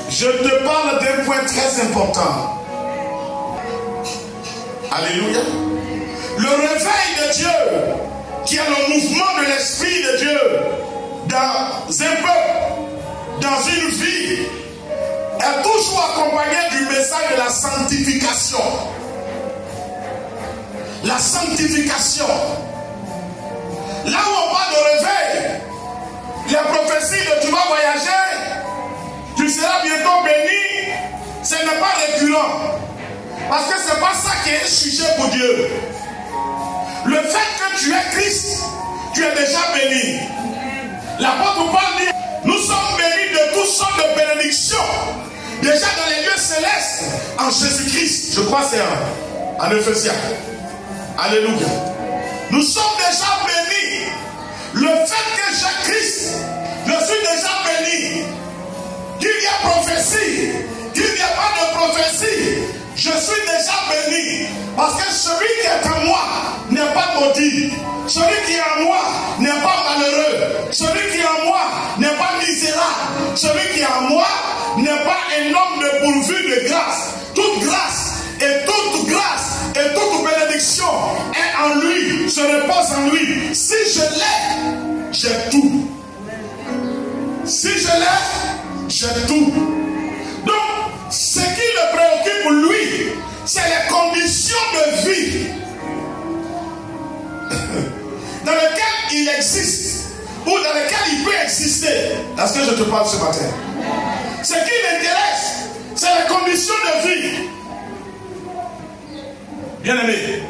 Je te parle d'un point très important. Alléluia. Le réveil de Dieu, qui est le mouvement de l'Esprit de Dieu dans un peuple, dans une vie, est toujours accompagné du message de la sanctification. La sanctification. Là où on parle de réveil, les prophéties de tu vas voyager, tu seras bientôt béni, ce n'est pas récurrent. Parce que ce n'est pas ça qui est sujet pour Dieu. Le fait que tu es Christ, tu es déjà béni. L'apôtre Paul dit, nous sommes bénis de toutes sortes de bénédictions. Déjà dans les lieux célestes, en Jésus-Christ. Je crois que c'est en Éphésiens. Alléluia. Nous sommes déjà bénis. Le fait que j'ai Christ, je suis déjà béni. Qu'il y a prophétie, qu'il n'y a pas de prophétie, je suis déjà béni. Parce que celui qui est en moi n'est pas maudit. Celui qui est en moi n'est pas malheureux. Celui qui est en moi n'est pas misérable. Celui qui est en moi n'est pas un homme dépourvu de grâce. Toute grâce et toute bénédiction est en lui, se repose en lui. Si je l'ai, j'ai tout. Si je l'ai, j'ai tout. Donc, ce qui le préoccupe, lui, c'est les conditions de vie dans lesquelles il existe ou dans lesquelles il peut exister. Est-ce que je te parle ce matin? Ce qui l'intéresse, c'est les conditions de vie. Bien-aimé,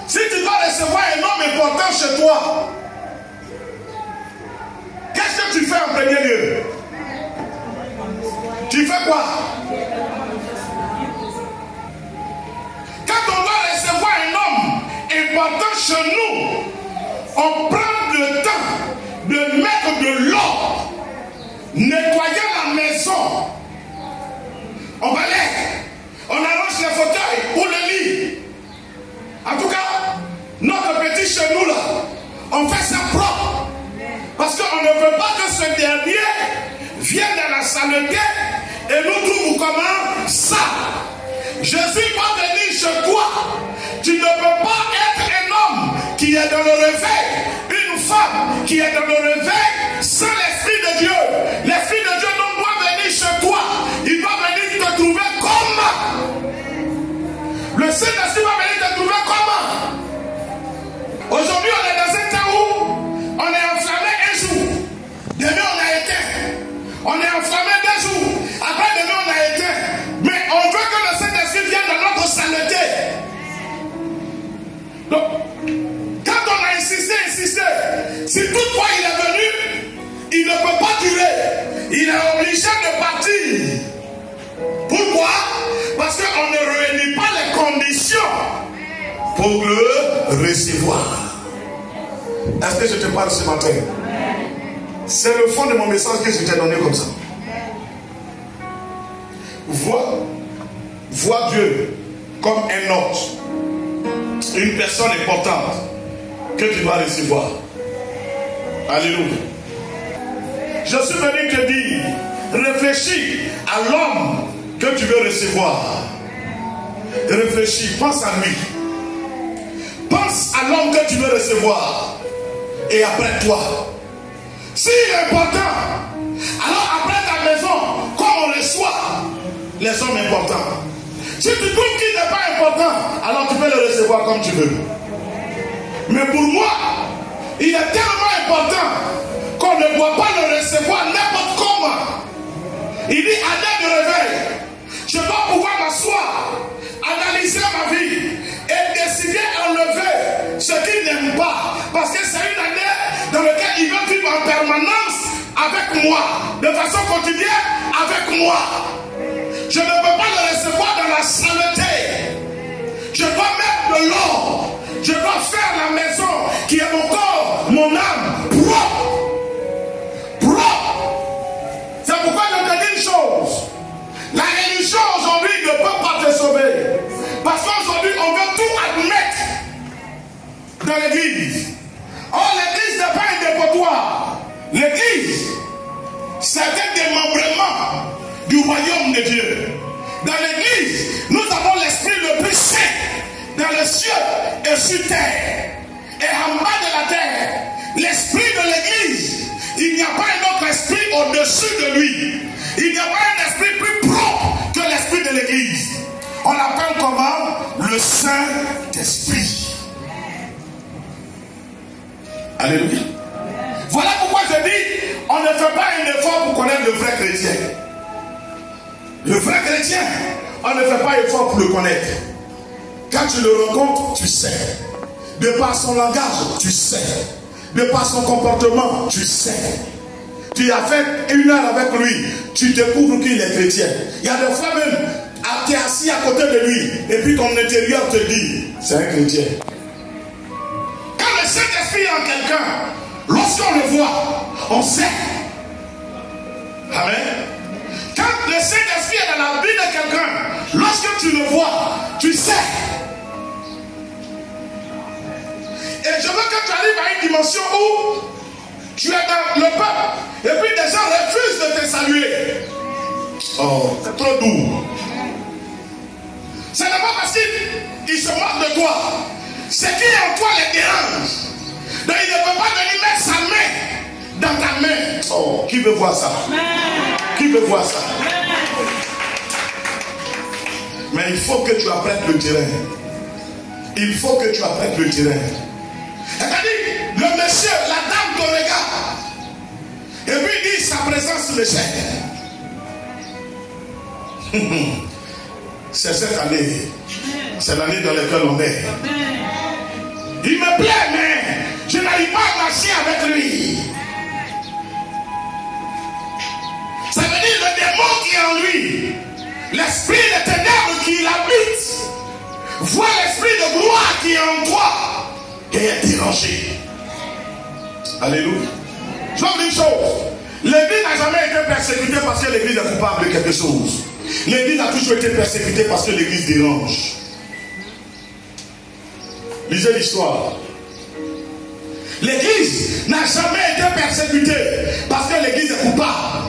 si tu dois recevoir un homme important chez toi, qu'est-ce que tu fais en premier lieu? Tu fais quoi? Quand on doit recevoir un homme important chez nous, on prend le temps de mettre de l'ordre, nettoyer la maison, on balaye, on arrange les fauteuils ou le lit. En tout cas, notre petit chez nous là, on fait ça propre. Parce qu'on ne veut pas que ce dernier vienne dans la saleté et nous trouve comment ça. Jésus va venir chez toi. Tu ne peux pas être un homme qui est dans le réveil, une femme qui est dans le réveil sans l'Esprit de Dieu. L'Esprit de Dieu donc doit venir chez toi. Il doit venir te trouver comment? Le Saint-Esprit va venir te trouver comment? Aujourd'hui, on est dans un temps où on est enflammé un jour. Demain, on a éteint. On est enflammé 2 jours. Après, demain, on a éteint. Mais on veut que le Saint-Esprit vienne dans notre saleté. Donc, quand on a insisté, si toutefois il est venu, il ne peut pas durer. Il est obligé de partir. Pourquoi? Parce qu'on ne réunit pas les conditions pour le recevoir. Est-ce que je te parle ce matin? C'est le fond de mon message que je t'ai donné comme ça. Vois Dieu comme un hôte, une personne importante que tu vas recevoir. Alléluia. Je suis venu te dire, réfléchis à l'homme que tu veux recevoir. Réfléchis, pense à lui. Pense à l'homme que tu veux recevoir. Et après toi, s'il est important, alors après ta maison, comme on reçoit les hommes importants. Si tu trouves qu'il n'est pas important, alors tu peux le recevoir comme tu veux. Mais pour moi, il est tellement important qu'on ne doit pas le recevoir n'importe comment. Il dit à l'heure de réveil, je dois pouvoir m'asseoir, analyser ma vie et décider d'enlever ce qu'il n'aime pas. Parce que c'est une année dans laquelle il veut vivre en permanence avec moi, de façon quotidienne avec moi. Je ne peux pas le recevoir dans la saleté. Je dois mettre de l'ordre. Je dois faire la maison qui est mon corps, mon âme, propre. C'est pourquoi je te dis une chose. La religion aujourd'hui ne peut pas te sauver. Parce qu'aujourd'hui, on veut tout admettre dans l'église. Or, l'église n'est pas un dépotoir. L'église, c'est un démembrement du royaume de Dieu. Dans l'église, nous avons l'esprit le plus saint dans le ciel et sur terre. Et en bas de la terre, l'esprit de l'église, il n'y a pas un autre esprit au-dessus de lui. Il n'y a pas un esprit plus propre que l'esprit de l'église. On l'appelle comment? Le Saint-Esprit. Alléluia. Voilà pourquoi je dis, on ne fait pas un effort pour connaître le vrai chrétien. Le vrai chrétien, on ne fait pas effort pour le connaître. Quand tu le rencontres, tu sais. De par son langage, tu sais. De par son comportement, tu sais. Tu as fait 1 heure avec lui, tu découvres qu'il est chrétien. Il y a des fois même, tu es assis à côté de lui, et puis ton intérieur te dit, c'est un chrétien. Quand le Saint-Esprit est en quelqu'un, lorsqu'on le voit, on sait. Amen. Quand le Saint-Esprit est dans la vie de quelqu'un, lorsque tu le vois, tu sais. Et je veux que tu arrives à une dimension où tu es dans le peuple, et puis des gens refusent de te saluer. Oh, c'est trop doux. Ce n'est pas parce qu'ils se moquent de toi. Ce qui est en toi les dérange. Donc il ne peut pas venir mettre sa main dans ta main. Oh, qui veut voir ça? Qui veut voir ça? Mais il faut que tu apprennes le terrain. Il faut que tu apprennes le terrain. C'est-à-dire, le monsieur, la dame te regarde. Et puis il dit sa présence le gêne. C'est cette année. C'est l'année dans laquelle on est. Il me plaît, mais je n'arrive pas à marcher avec lui. Ça veut dire le démon qui est en lui, l'esprit de ténèbres qui l'habite, voit l'esprit de gloire qui est en toi et est dérangé. Alléluia. Je veux dire une chose. L'église n'a jamais été persécutée parce que l'église est coupable de quelque chose. L'église a toujours été persécutée parce que l'église dérange. Lisez l'histoire. L'église n'a jamais été persécutée parce que l'église est coupable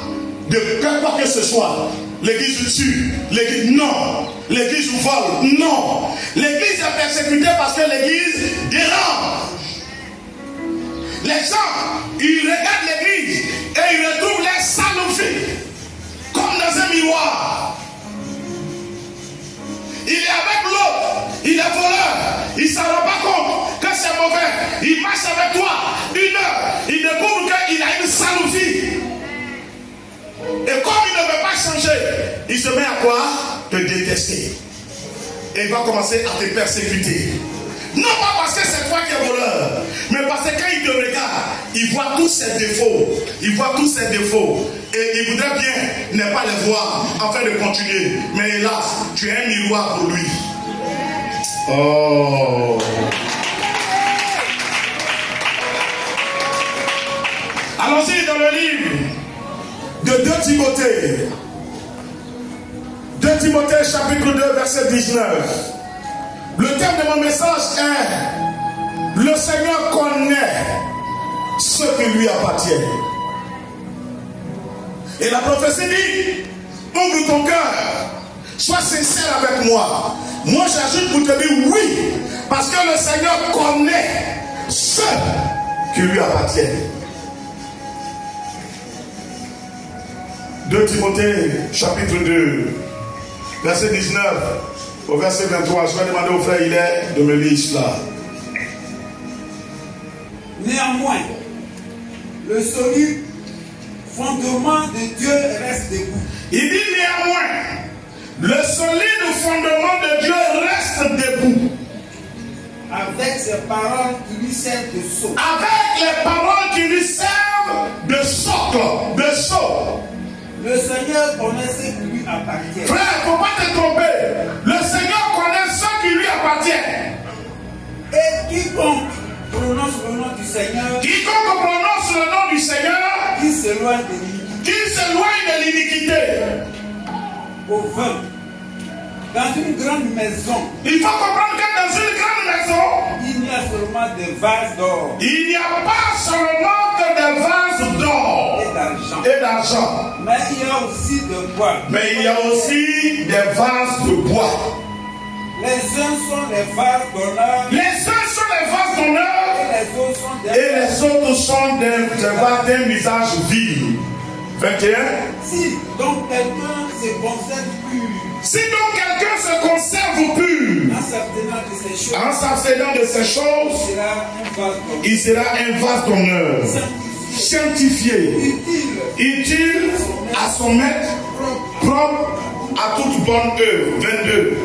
de quoi que ce soit. L'église tue, l'église non, l'église vole, non. L'église est persécutée parce que l'église dérange. Les gens, ils regardent l'église et ils retrouvent les saloperies comme dans un miroir. Il est avec l'autre, il est voleur, il ne s'en rend pas compte que c'est mauvais. Il marche avec toi 1 heure, il découvre qu'il a une saloperie. Et comme il ne veut pas changer, il se met à quoi? Te détester. Et il va commencer à te persécuter. Non pas parce que c'est toi qui es voleur, mais parce que quand il te regarde, il voit tous ses défauts. Il voit tous ses défauts. Et il voudrait bien ne pas les voir afin de continuer. Mais hélas, tu es un miroir pour lui. Oh. Allons-y dans le livre de 2 Timothée. 2 Timothée chapitre 2 verset 19. Le thème de mon message est: le Seigneur connaît ce qui lui appartient. Et la prophétie dit: ouvre ton cœur, sois sincère avec moi. Moi j'ajoute pour te dire oui, parce que le Seigneur connaît ce qui lui appartient. 2 Timothée chapitre 2 verset 19 au verset 23. Je vais demander au frère Hilaire de me lire cela. Néanmoins, le solide fondement de Dieu reste debout. Il dit néanmoins, le solide fondement de Dieu reste debout. Avec ses paroles qui lui servent de sceau. Avec les paroles qui lui servent de socle, de sceau. Le Seigneur connaît ce qui lui appartient. Frère, il ne faut pas te tromper. Le Seigneur connaît ce qui lui appartient. Et quiconque prononce le nom du Seigneur, Quiconque prononce le nom du Seigneur, qui s'éloigne de l'iniquité, qui s'éloigne de l'iniquité. au vin. Dans une grande maison, Il faut comprendre que dans une grande maison, il y a seulement des vases d'or il n'y a pas seulement que des vases d'or et d'argent. d'argent. et d'argent. Mais il y a aussi de bois. Mais il y a aussi des vases de bois. Les uns sont les vases d'honneur. Les uns sont les vases d'honneur Et et les autres sont des vases d'un visage vil. 21. Si donc quelqu'un se conserve pur, Si donc quelqu'un se conserve pur en s'abstenant de ces choses, en s'abstenant de ces choses, il sera il sera un vase d'honneur. un vase d'honneur, sanctifié, utile à son maître, propre à toute bonne œuvre. 22.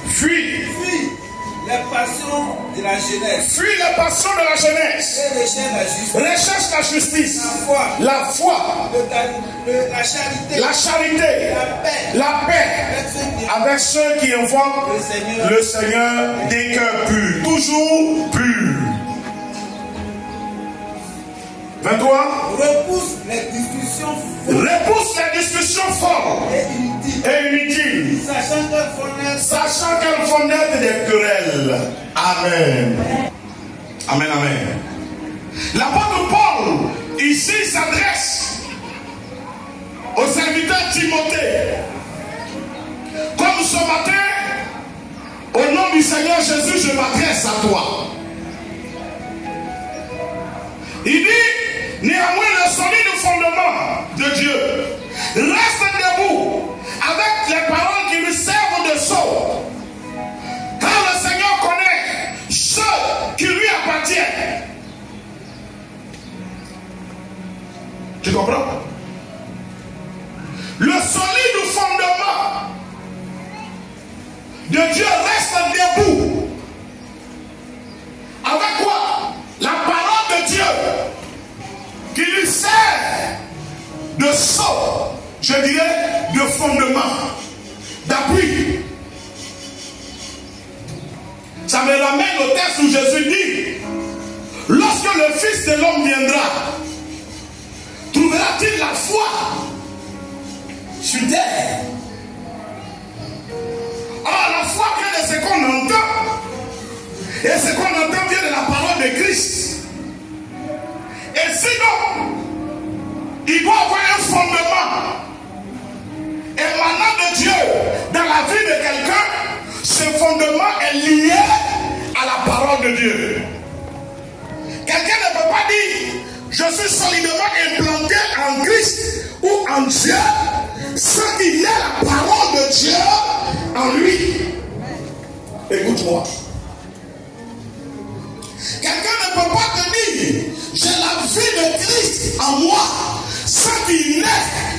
Fuis Les passions de la jeunesse. Fuis les passions de la jeunesse. Et Recherche la justice, la foi, la charité, la charité, la paix avec ceux qui invoquent le Seigneur des cœurs purs, toujours purs. 23. repousse les discussions Repousse les discussions folles et inutiles, et inutiles, sachant qu'elles font naître des querelles. Amen. Amen, amen. L'apôtre Paul, ici, s'adresse au serviteur Timothée. Comme ce matin, au nom du Seigneur Jésus, je m'adresse à toi. Il dit, néanmoins, le solide fondement de Dieu reste debout avec les paroles qui lui servent de sceau. Car le Seigneur connaît ceux qui lui appartiennent. Tu comprends? Le solide fondement de Dieu reste debout. Avec quoi? La parole de Dieu qui lui sert de sceau, je dirais, de fondement, d'appui. Ça me ramène au texte où Jésus dit, lorsque le Fils de l'homme viendra, trouvera-t-il la foi sur terre? Or, la foi vient de ce qu'on entend. Et ce qu'on entend vient de la parole de Christ. Et sinon, il doit avoir un fondement émanant de Dieu dans la vie de quelqu'un. Ce fondement est lié à la parole de Dieu. Quelqu'un ne peut pas dire je suis solidement implanté en Christ ou en Dieu sans qu'il y ait la parole de Dieu en lui. Écoute-moi. Quelqu'un ne peut pas te dire j'ai la vie de Christ en moi sans qu'il y ait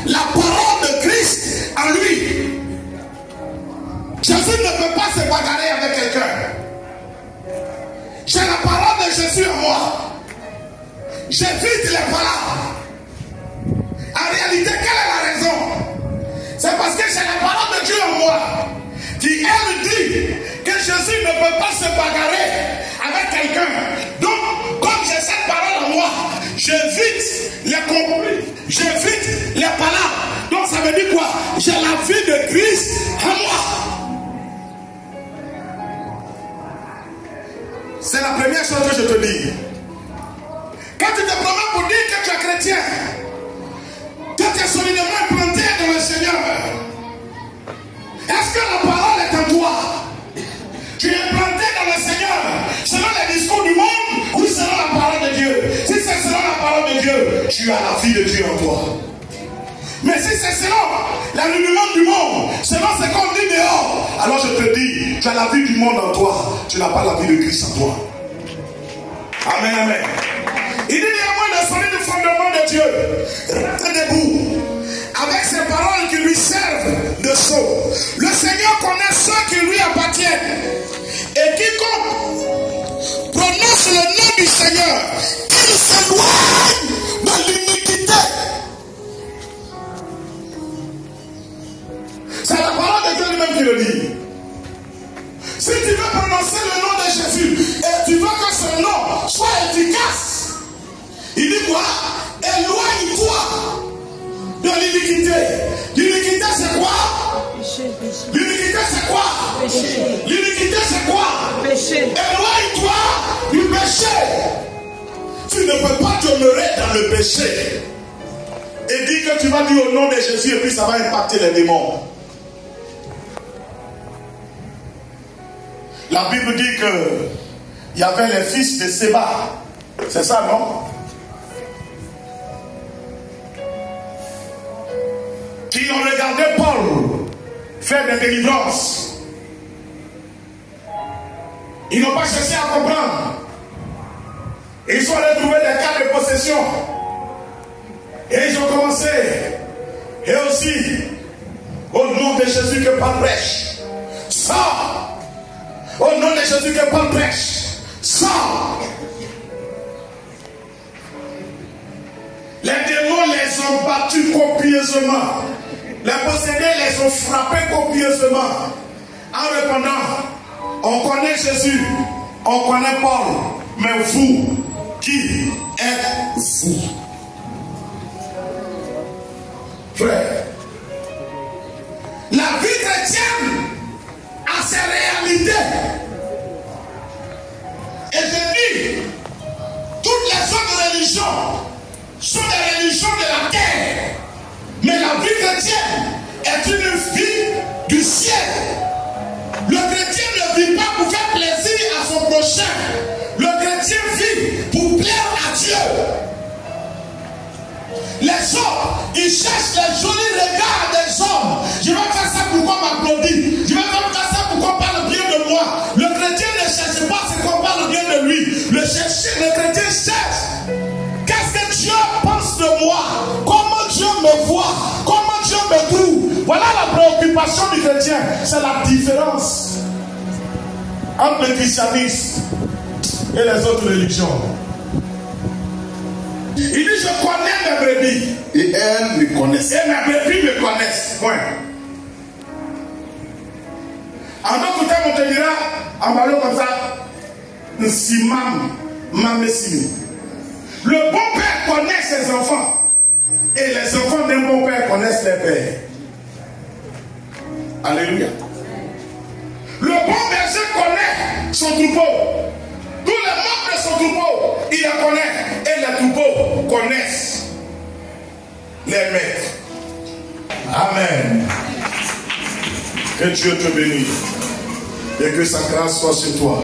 la parole de Christ en lui. Jésus ne peut pas se bagarrer avec quelqu'un. J'ai la parole de Jésus en moi. J'évite les paroles. En réalité, quelle est la raison? C'est parce que j'ai la parole de Dieu en moi qui, elle, dit que Jésus ne peut pas se bagarrer avec quelqu'un. Donc, comme j'ai cette parole en moi, j'évite les conflits, j'évite les palabres. Donc, ça veut dire quoi? J'ai la vie de Christ en moi. C'est la première chose que je te dis. Quand tu te promets pour dire que tu es chrétien, que tu es solidement implanté dans le Seigneur, est-ce que la parole est en toi? Tu es implanté dans le Seigneur selon les discours du monde ou selon la parole de Dieu? Si c'est selon la parole de Dieu, tu as la vie de Dieu en toi. Mais si c'est selon l'alignement du monde, selon ce qu'on dit dehors, alors je te dis, tu as la vie du monde en toi, tu n'as pas la vie de Christ en toi. Amen, amen. Il dit néanmoins le solide fondement de Dieu reste debout avec ses paroles qui lui servent de sceau. Le Seigneur connaît ceux qui lui appartiennent. Et quiconque prononce le nom du Seigneur, qu'il s'éloigne de l'iniquité. C'est la parole de Dieu lui-même qui le dit. Si tu veux prononcer le nom de Jésus et tu veux que ce nom soit efficace, il dit quoi? Éloigne-toi de l'iniquité. L'iniquité c'est quoi? L'iniquité c'est quoi? L'iniquité c'est quoi? Éloigne-toi du péché. Tu ne peux pas demeurer dans le péché et dire que tu vas dire au nom de Jésus et puis ça va impacter les démons. La Bible dit que il y avait les fils de Séba. C'est ça, non? Qui ont regardé Paul faire des délivrances. Ils n'ont pas cherché à comprendre. Ils sont allés trouver des cas de possession. Et ils ont commencé. Et aussi, au nom de Jésus que Paul prêche, sors. Au nom de Jésus que Paul prêche, sors. Les démons les ont battus copieusement. Les possédés les ont frappés copieusement. En répondant, on connaît Jésus, on connaît Paul, mais vous, qui êtes-vous? Frère, la vie chrétienne a ses réalités. Et je dis, toutes les autres religions sont des religions de la terre. Mais la vie chrétienne est une vie du ciel. Le chrétien ne vit pas pour faire plaisir à son prochain. Le chrétien vit pour plaire à Dieu. Les hommes, ils cherchent les jolis regards des hommes. Je vais faire ça pour qu'on m'applaudisse. Je vais faire ça pour qu'on parle bien de moi. Le chrétien ne cherche pas ce qu'on parle bien de lui. Le chrétien cherche. Qu'est-ce que Dieu pense de moi? Comment Dieu me voit? Comment Dieu me trouve? Voilà la préoccupation du chrétien. C'est la différence entre le christianisme et les autres religions. Il dit, je connais mes brebis. Et elles me connaissent. Et mes brebis me connaissent. Point. En d'autres termes, on te dira, en parlant comme ça, si mam, si. Le bon père connaît ses enfants. Et les enfants d'un bon père connaissent les pères. Alléluia. Le bon berger connaît son troupeau. Tous les membres de son troupeau, il les connaît. Et les troupeaux connaissent les maîtres. Amen. Que Dieu te bénisse. Et que sa grâce soit sur toi.